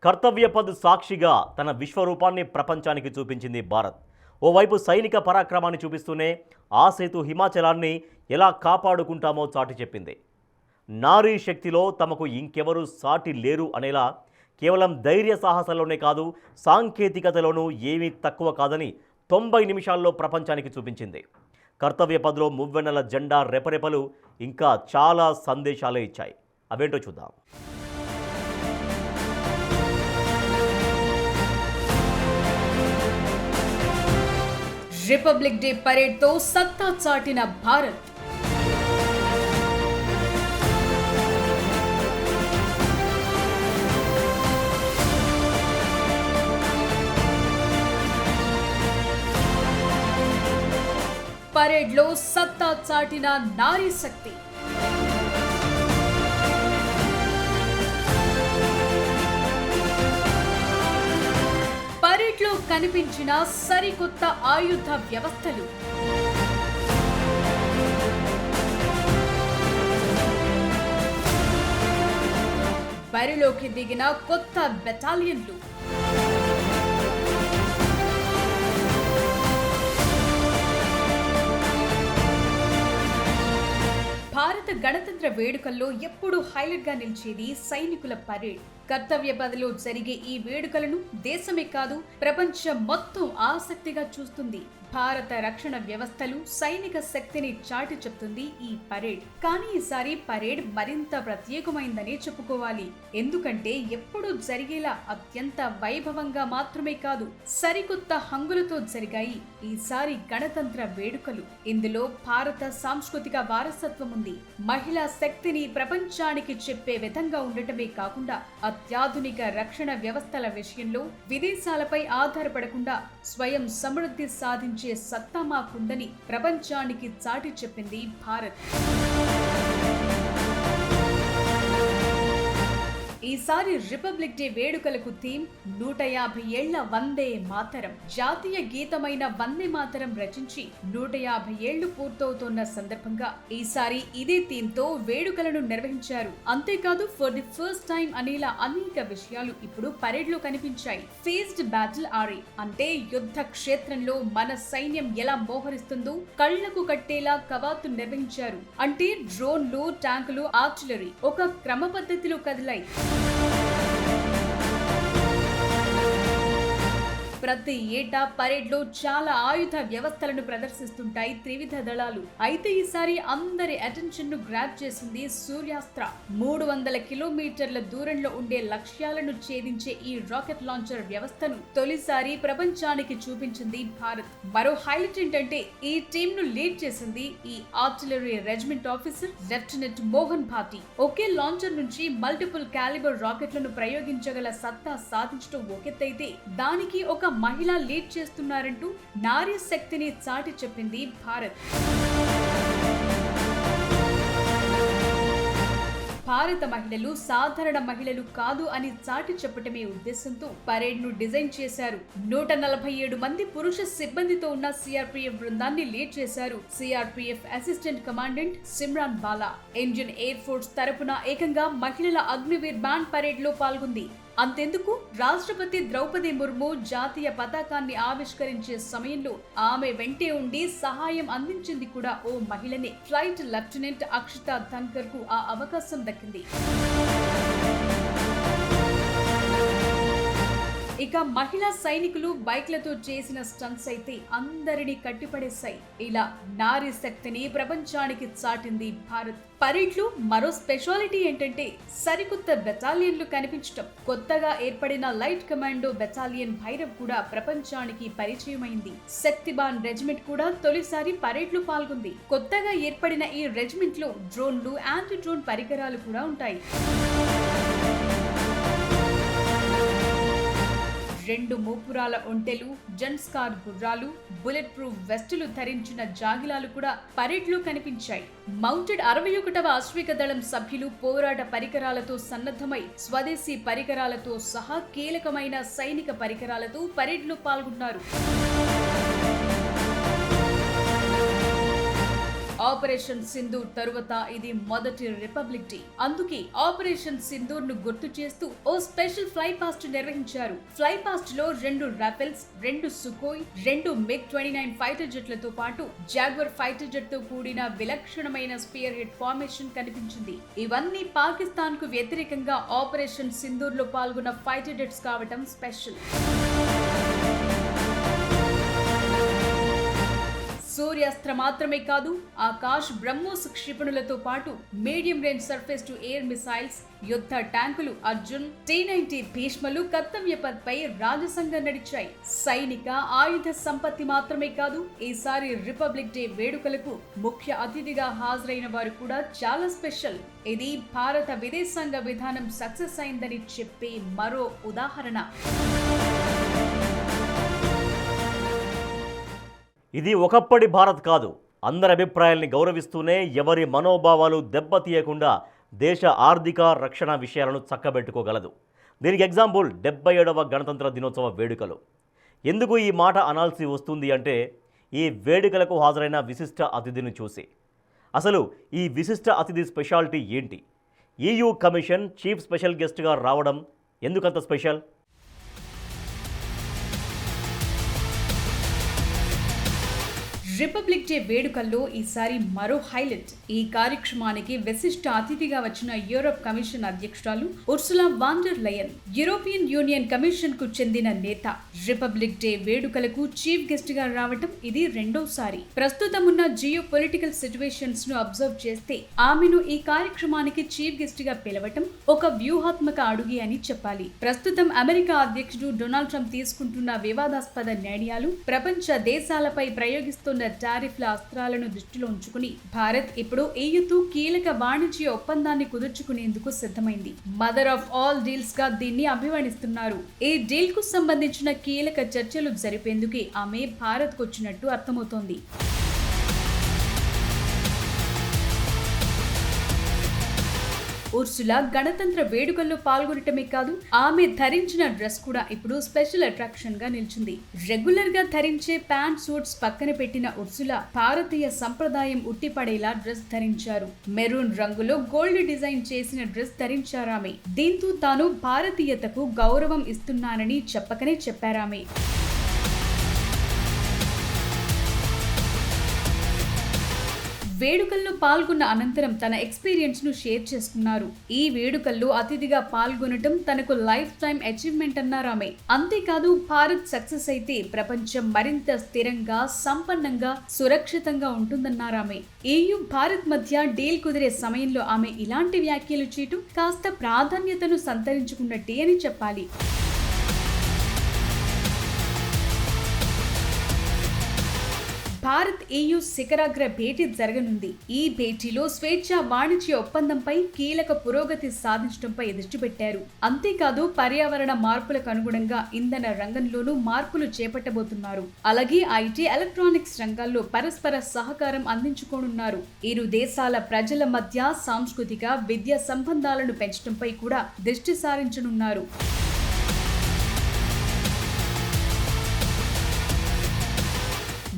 కర్తవ్య పథ్ సాక్షిగా తన విశ్వరూపాన్ని ప్రపంచానికి చూపించింది భారత్. ఓవైపు సైనిక పరాక్రమాన్ని చూపిస్తూనే ఆ సేతు హిమాచలాన్ని ఎలా కాపాడుకుంటామో చాటి చెప్పింది. నారీ శక్తిలో తమకు ఇంకెవరూ సాటి లేరు అనేలా కేవలం ధైర్య సాహసాల్లోనే కాదు, సాంకేతికతలోనూ ఏమీ తక్కువ కాదని 90 నిమిషాల్లో ప్రపంచానికి చూపించింది. కర్తవ్య పథ్లో మువ్వెన్నెల జెండా రెపరెపలు ఇంకా చాలా సందేశాలే ఇచ్చాయి. అవేంటో చూద్దాం. రిపబ్లిక్ డే పరేడ్ తో సత్తా చాటిన భారత్. పరేడ్ లో సత్తా చాటిన నారీ శక్తి. పరేడ్ లో కనిపించిన సరికొత్త ఆయుధ వ్యవస్థలు. బరిలోకి దిగిన కొత్త బెటాలియన్లు. భారత గణతంత్ర వేడుకల్లో ఎప్పుడూ హైలైట్ గా నిలిచేది సైనికుల పరేడ్. కర్తవ్య పథ్లో జరిగే ఈ వేడుకలను దేశమే కాదు, ప్రపంచం మొత్తం ఆసక్తిగా చూస్తుంది. భారత రక్షణ వ్యవస్థలు, సైనిక శక్తిని చాటి చెప్తుంది ఈ పరేడ్. కానీ ఈసారి పరేడ్ మరింత ప్రత్యేకమైందనే చెప్పుకోవాలి. ఎందుకంటే ఎప్పుడూ జరిగేలా అత్యంత వైభవంగా మాత్రమే కాదు, సరికొత్త హంగులతో జరిగాయి ఈసారి గణతంత్ర వేడుకలు. ఇందులో భారత సాంస్కృతిక వారసత్వం ఉంది. మహిళా శక్తిని ప్రపంచానికి చెప్పే విధంగా ఉండటమే కాకుండా అత్యాధునిక రక్షణ వ్యవస్థల విషయంలో విదేశాలపై ఆధారపడకుండా స్వయం సమృద్ధి సాధించే సత్తా మాకుందని ప్రపంచానికి చాటి చెప్పింది భారత్. ఈసారి రిపబ్లిక్ డే వేడుకలకు థీమ్ 150 ఏళ్ల వందే మాతరం. జాతీయ గీతమైన వందే మాతరం రచించి 150 ఏళ్లు పూర్తవుతోన్న సందర్భంగా ఈసారి ఇదే థీమ్ తో వేడుకలను నిర్వహించారు. అంతేకాదు ఫర్ ది ఫస్ట్ టైం అనేలా అనేక విషయాలు ఇప్పుడు పరేడ్ లో కనిపించాయి. ఫేస్డ్ బ్యాటిల్ ఆరీ అంటే యుద్ధ క్షేత్రంలో మన సైన్యం ఎలా మోహరిస్తుందో కళ్లకు కట్టేలా కవాతు నిర్వహించారు. అంటే డ్రోన్లు, ట్యాంకులు, ఆర్టిలరీ ఒక క్రమ పద్ధతిలో కదిలాయి. ప్రతి ఏటా పరేడ్ లో చాలా ఆయుధ వ్యవస్థలను ప్రదర్శిస్తుంటాయి త్రివిధ దళాలు. అయితే ఈసారి అందరి అటెన్షన్ ను గ్రాబ్ చేసింది సూర్యాస్త్ర. 300 కిలోమీటర్ల దూరంలో ఉండే లక్ష్యాలను ఛేదించే ఈ రాకెట్ లాంచర్ వ్యవస్థను తొలిసారి ప్రపంచానికి చూపించింది భారత్. మరో హైలైట్ ఏంటంటే ఈ టీమ్ ను లీడ్ చేసింది ఈ artillery regiment officer lieutenant Mohan Bhati. ఒకే లాంచర్ నుంచి మల్టిపుల్ క్యాలిబర్ రాకెట్లను ప్రయోగించగల సత్తా సాధించడం ఒకెత్తైతే దానికి ఒక మహిళ లీడ్ చేస్తున్నారంటూ నారీ శక్తిని చాటి చెప్పింది భారత్. భారత మహిళలు సాధారణ మహిళలు కాదు అని చాటి చెప్పటమే ఉద్దేశంతో పరేడ్ ను డిజైన్ చేశారు. 147 మంది పురుష సిబ్బందితో ఉన్న సిఆర్పిఎఫ్ బృందాన్ని లీడ్ చేశారు CRPF assistant commandant Simran Bala. Indian air force తరపున ఏకంగా మహిళల అగ్నివీర్ బ్యాండ్ పరేడ్ లో పాల్గొంది. అంతెందుకు, రాష్ట్రపతి ద్రౌపది ముర్ము జాతీయ పతాకాన్ని ఆవిష్కరించే సమయంలో ఆమె వెంటే ఉండి సహాయం అందించింది కూడా ఓ మహిళనే. ఫ్లైట్ లెఫ్టినెంట్ అక్షితా ధన్కర్ కు ఆ అవకాశం దక్కింది. ఇక మహిళా సైనికులు బైక్లతో చేసిన స్టంట్స్ అయితే అందరినీ కట్టిపడేశాయి. ఇలా నారీ శక్తిని ప్రపంచానికి చాటింది భారత్. పరేడ్ లో మరో స్పెషాలిటీ ఏంటంటే సరికొత్త బెటాలియన్లు కనిపించడం. కొత్తగా ఏర్పడిన లైట్ కమాండో బెటాలియన్ భైరవ్ కూడా ప్రపంచానికి పరిచయమైంది. శక్తిబాన్ రెజిమెంట్ కూడా తొలిసారి పరేడ్ లో పాల్గొంది. కొత్తగా ఏర్పడిన ఈ రెజిమెంట్ లో డ్రోన్లు, యాంటీ డ్రోన్ పరికరాలు కూడా ఉంటాయి. 2 మూపురాల ఒంటెలు, జన్స్కార్ గుర్రాలు, బుల్లెట్ ప్రూఫ్ వెస్టులు ధరించిన జాగిలాలు కూడా పరేడ్ లో కనిపించాయి. మౌంటెడ్ 61వ అశ్విక దళం సభ్యులు పోరాట పరికరాలతో సన్నద్ధమై స్వదేశీ పరికరాలతో సహా కీలకమైన సైనిక పరికరాలతో పరేడ్ లో పాల్గొన్నారు. ఆపరేషన్ సింధూర్ తరువాత ఇది మొదటి రిపబ్లిక్ డే. అందుకే ఆపరేషన్ సింధూర్ ను గుర్తు చేస్తూ ఓ స్పెషల్ ఫ్లై పాస్ట్ నిర్వహించారు. ఫ్లై పాస్ట్ లో 2 రాఫెల్స్, 2 సుఖోయ్, 2 MiG-29 ఫైటర్ జెట్లతో పాటు జాగ్వర్ ఫైటర్ జెట్ తో కూడిన విలక్షణమైన స్పియర్ హెడ్ ఫార్మేషన్ కనిపించింది. ఇవన్నీ పాకిస్తాన్ కు వ్యతిరేకంగా ఆపరేషన్ సింధూర్ లో పాల్గొన్న ఫైటర్ జెట్స్ కావటం స్పెషల్. సూర్యాస్త్ర మాత్రమే కాదు, ఆకాశ్ బ్రహ్మోస్ క్షిపణులతో పాటు medium range surface to air missiles, యుద్ధ ట్యాంకులు అర్జున్, T-90 భీష్మలు కర్తవ్య పథ్పై రాజసంగా నడిచాయి. సైనిక ఆయుధ సంపత్తి మాత్రమే కాదు, ఈసారి రిపబ్లిక్ డే వేడుకలకు ముఖ్య అతిథిగా హాజరైన వారు కూడా చాలా స్పెషల్. ఇది భారత విదేశాంగ విధానం సక్సెస్ అయిందని చెప్పే మరో ఉదాహరణ. ఇది ఒకప్పటి భారత్ కాదు. అందరి అభిప్రాయాల్ని గౌరవిస్తూనే ఎవరి మనోభావాలు దెబ్బతీయకుండా దేశ ఆర్థిక రక్షణ విషయాలను చక్కబెట్టుకోగలదు. దీనికి ఎగ్జాంపుల్ 77వ గణతంత్ర దినోత్సవ వేడుకలు. ఎందుకు ఈ మాట అనాల్సి వస్తుంది అంటే ఈ వేడుకలకు హాజరైన విశిష్ట అతిథిని చూసి. అసలు ఈ విశిష్ట అతిథి స్పెషాలిటీ ఏంటి? EU కమిషన్ చీఫ్ స్పెషల్ గెస్ట్గా రావడం ఎందుకంత స్పెషల్? రిపబ్లిక్ డే వేడుకల్లో ఈసారి మరో హైలైట్. ఈ కార్యక్రమానికి విశిష్ట అతిథిగా వచ్చిన యూరోప్ కమిషన్ అధ్యక్షురాలు Ursula van der lion, European union commission కు చెందిన నేత. రిపబ్లిక్ డే వేడుకలకు చీఫ్ గెస్ట్ గా రావటం ఇది రెండోసారి. ప్రస్తుతం ఉన్న జియో పొలిటికల్ సిచ్యువేషన్స్ ను అబ్జర్వ్ చేస్తే ఆమెను ఈ కార్యక్రమానికి చీఫ్ గెస్ట్ గా పిలవటం ఒక వ్యూహాత్మక అడుగు అని చెప్పాలి. ప్రస్తుతం అమెరికా అధ్యక్షుడు డొనాల్డ్ ట్రంప్ తీసుకుంటున్న వివాదాస్పద నిర్ణయాలు, ప్రపంచ దేశాలపై ప్రయోగిస్తున్న టారిఫ్ల అస్త్రాలను దృష్టిలో ఉంచుకుని భారత్ ఇప్పుడు EUతో కీలక వాణిజ్య ఒప్పందాన్ని కుదుర్చుకునేందుకు సిద్ధమైంది. మదర్ ఆఫ్ ఆల్ డీల్స్ గా దీన్ని అభివర్ణిస్తున్నారు. ఈ డీల్ కు సంబంధించిన కీలక చర్చలు జరిపేందుకే ఆమె భారత్ కు వచ్చినట్టు అర్థమవుతోంది. ఉర్సులా గణతంత్ర వేడుకల్లో పాల్గొనటమే కాదు, ఆమె ధరించిన డ్రెస్ కూడా ఇప్పుడు స్పెషల్ అట్రాక్షన్ గా నిలిచింది. రెగ్యులర్ గా ధరించే ప్యాంట్ సూట్స్ పక్కన పెట్టిన ఉర్సులా భారతీయ సంప్రదాయం ఉట్టిపడేలా డ్రెస్ ధరించారు. మెరూన్ రంగులో గోల్డ్ డిజైన్ చేసిన డ్రెస్ ధరించారామె. దీంతో తాను భారతీయతకు గౌరవం ఇస్తున్నానని చెప్పకనే చెప్పారామె. వేడుకల్లో పాల్గొన్న అనంతరం తన ఎక్స్పీరియన్స్ ను షేర్ చేసుకున్నారు. ఈ వేడుకల్లో అతిథిగా పాల్గొనటం తనకు లైఫ్ టైం అచీవ్మెంట్ అన్నారామె. అంతేకాదు, భారత్ సక్సెస్ అయితే ప్రపంచం మరింత స్థిరంగా, సంపన్నంగా, సురక్షితంగా ఉంటుందన్నారామె. EU భారత్ మధ్య డీల్ కుదిరే సమయంలో ఆమె ఇలాంటి వ్యాఖ్యలు చేయటం కాస్త ప్రాధాన్యతను సంతరించుకున్నట్టే అని చెప్పాలి. భారత్ EU శిఖరాగ్ర భేటీ జరగనుంది. ఈ భేటీలో స్వేచ్ఛ వాణిజ్య ఒప్పందంపై కీలక పురోగతి సాధించడంపై దృష్టి పెట్టారు. అంతేకాదు, పర్యావరణ మార్పులకు అనుగుణంగా ఇంధన రంగంలోనూ మార్పులు చేపట్టబోతున్నారు. అలాగే IT, ఎలక్ట్రానిక్స్ రంగాల్లో పరస్పర సహకారం అందించుకోనున్నారు. ఇరు దేశాల ప్రజల మధ్య సాంస్కృతిక, విద్యా సంబంధాలను పెంచడంపై కూడా దృష్టి సారించనున్నారు.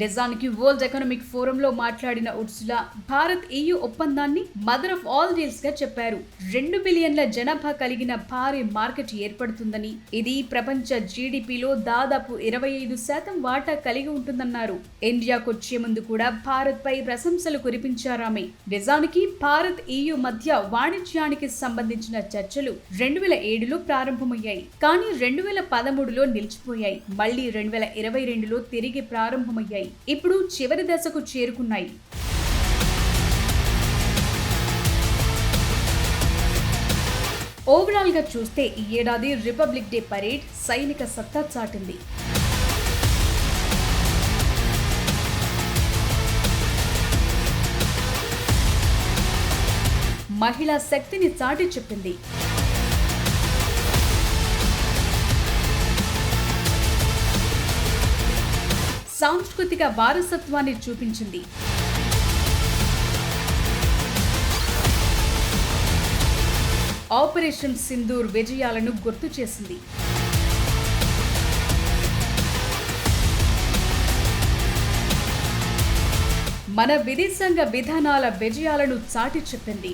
నిజానికి వరల్డ్ ఎకనామిక్ ఫోరంలో మాట్లాడిన ఉర్సులా భారత్ EU ఒప్పందాన్ని మదర్ ఆఫ్ ఆల్ డీల్స్ గా చెప్పారు. 2 బిలియన్ల జనాభా కలిగిన భారీ మార్కెట్ ఏర్పడుతుందని, ఇది ప్రపంచ GDPలో దాదాపు 25% వాటా కలిగి ఉంటుందన్నారు. ఇండియాకొచ్చే ముందు కూడా భారత్ పై ప్రశంసలు కురిపించారామె. నిజానికి భారత్ EU మధ్య వాణిజ్యానికి సంబంధించిన చర్చలు 2007లో ప్రారంభమయ్యాయి. కానీ 2013లో నిలిచిపోయాయి. మళ్లీ 2022లో తిరిగి ప్రారంభమయ్యాయి. ఇప్పుడు చివరి దశకు చేరుకున్నాయి. ఓవరాల్ గా చూస్తే ఈ ఏడాది రిపబ్లిక్ డే పరేడ్ సైనిక సత్తా చాటింది. మహిళా శక్తిని చాటి చెప్పింది. సాంస్కృతిక వారసత్వాన్ని చూపించింది. ఆపరేషన్ సింధూర్ విజయాలను గుర్తు చేసింది. మన విదేశాంగ విధానాల విజయాలను చాటి చెప్పింది.